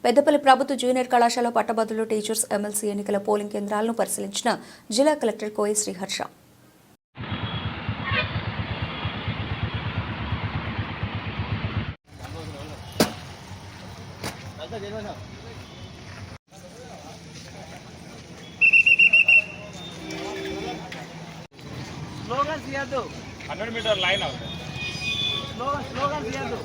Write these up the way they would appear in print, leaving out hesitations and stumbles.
పెద్దపల్లి ప్రభుత్వ జూనియర్ కళాశాల పట్టభద్రులు teachers MLC ఎన్నికల పోలింగ్ కేంద్రాలను పరిశీలించిన జిల్లా కలెక్టర్ కోయి శ్రీహర్ష. స్లోగన్ చేయద్దు 100 మీటర్ లైన్ అవుతుంది. స్లోగన్ చేయద్దు.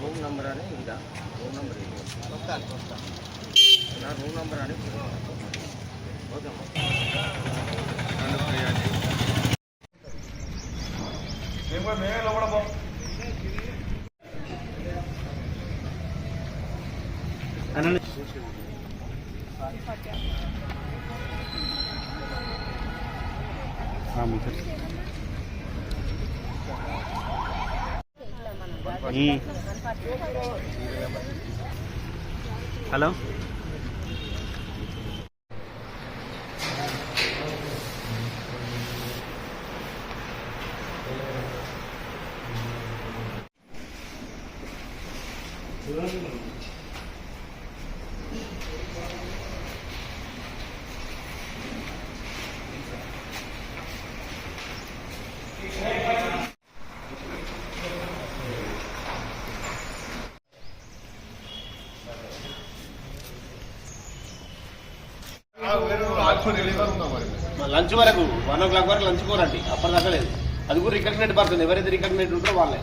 రూమ్ నంబర్ అని ఇంకా రూమ్ నంబర్ నా రూమ్ నంబర్ అని మేమే లోపల హలో లంచ్ వరకు 1 o'clock వరకు లంచ్ కోరండి, అప్పటిదాకా లేదు. అది కూడా రికగ్నైట్ పడుతుంది, ఎవరైతే రికగ్నైట్ ఉంటారో వాళ్ళే.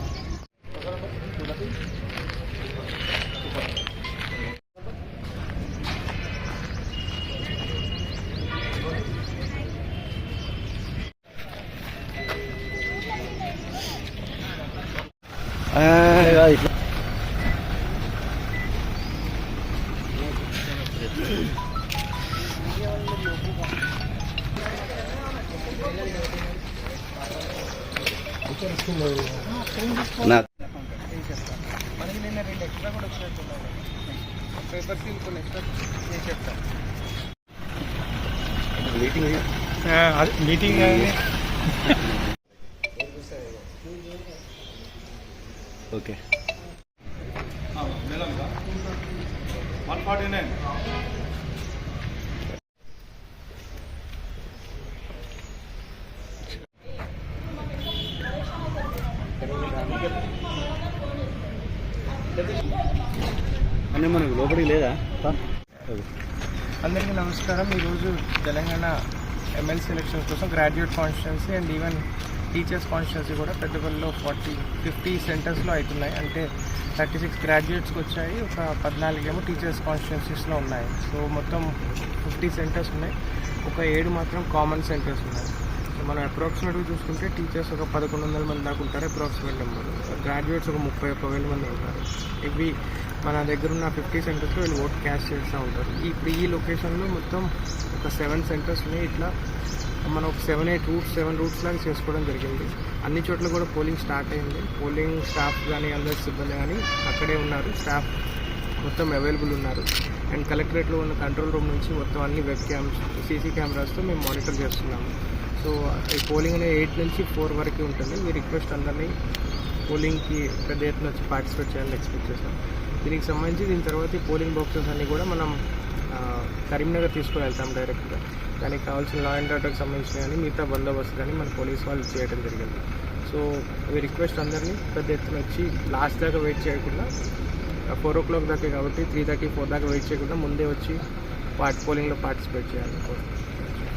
మనకి నిన్న 2 ఎక్స్ట్రా కూడా వచ్చినట్టున్నాయి. పేపర్ సీల్ కొన్ని ఎక్స్ట్రా మీటింగ్ ఓకే 149. అన్నీ మనకు లోపలికి లేదా అందరికీ నమస్కారం. ఈరోజు తెలంగాణ ఎమ్మెల్సీ ఎలక్షన్స్ కోసం graduate constituency and even teachers constituency కూడా పెద్దపల్లిలో 50 సెంటర్స్లో అవుతున్నాయి. అంటే 36 గ్రాడ్యుయేట్స్కి వచ్చాయి, ఒక 14 ఏమో టీచర్స్ కాన్స్టిట్యున్సీస్లో ఉన్నాయి. సో మొత్తం 50 సెంటర్స్ ఉన్నాయి, ఒక 7 మాత్రం కామన్ సెంటర్స్ ఉన్నాయి. సో మనం అప్రాక్సిమేట్గా చూసుకుంటే టీచర్స్ ఒక 1100 మంది దాకా ఉంటారు అప్రాక్సిమేట్ నెంబర్, గ్రాడ్యుయేట్స్ ఒక 31,000 మంది ఉంటారు. ఇవి మన దగ్గర ఉన్న 50 సెంటర్స్లో వీళ్ళు ఓట్ క్యాష్ చేస్తూ ఉంటారు. ఇప్పుడు ఈ లొకేషన్లో మొత్తం ఒక 7 సెంటర్స్ ఉన్నాయి. ఇట్లా మనం ఒక 7 రూట్స్ లాగా చేసుకోవడం జరిగింది. అన్ని చోట్ల కూడా పోలింగ్ స్టార్ట్ అయింది. పోలింగ్ స్టాఫ్ కానీ అందరి సిబ్బంది కానీ అక్కడే ఉన్నారు, స్టాఫ్ మొత్తం అవైలబుల్ ఉన్నారు. అండ్ కలెక్టరేట్లో ఉన్న కంట్రోల్ రూమ్ నుంచి మొత్తం అన్ని వెబ్ క్యామ్స్, సీసీ కెమెరాస్తో మేము మానిటర్ చేస్తున్నాము. సో ఈ పోలింగ్ అనేది 8 నుంచి 4 వరకు ఉంటుంది. మీ రిక్వెస్ట్ అందరినీ పోలింగ్కి పెద్ద ఎత్తున వచ్చి పార్టిసిపేట్ చేయాలని ఎక్స్పెక్ట్ చేస్తాం. దీనికి సంబంధించి దీని తర్వాత ఈ పోలింగ్ బాక్సెస్ అన్నీ కూడా మనం కరీంనగర్ తీసుకుని వెళ్తాం డైరెక్ట్గా. దానికి కావాల్సిన లా అండ్ ఆర్డర్కి సంబంధించిన కానీ మిగతా బందోబస్తు కానీ మన పోలీస్ వాళ్ళు చేయడం జరిగింది. సో ఈ రిక్వెస్ట్ అందరినీ పెద్ద ఎత్తున వచ్చి లాస్ట్ దాకా వెయిట్ చేయకుండా, 4 o'clock దాకా కాబట్టి 3:30, 4 దాకా వెయిట్ చేయకుండా ముందే వచ్చి పోలింగ్లో పార్టిసిపేట్ చేయాలి.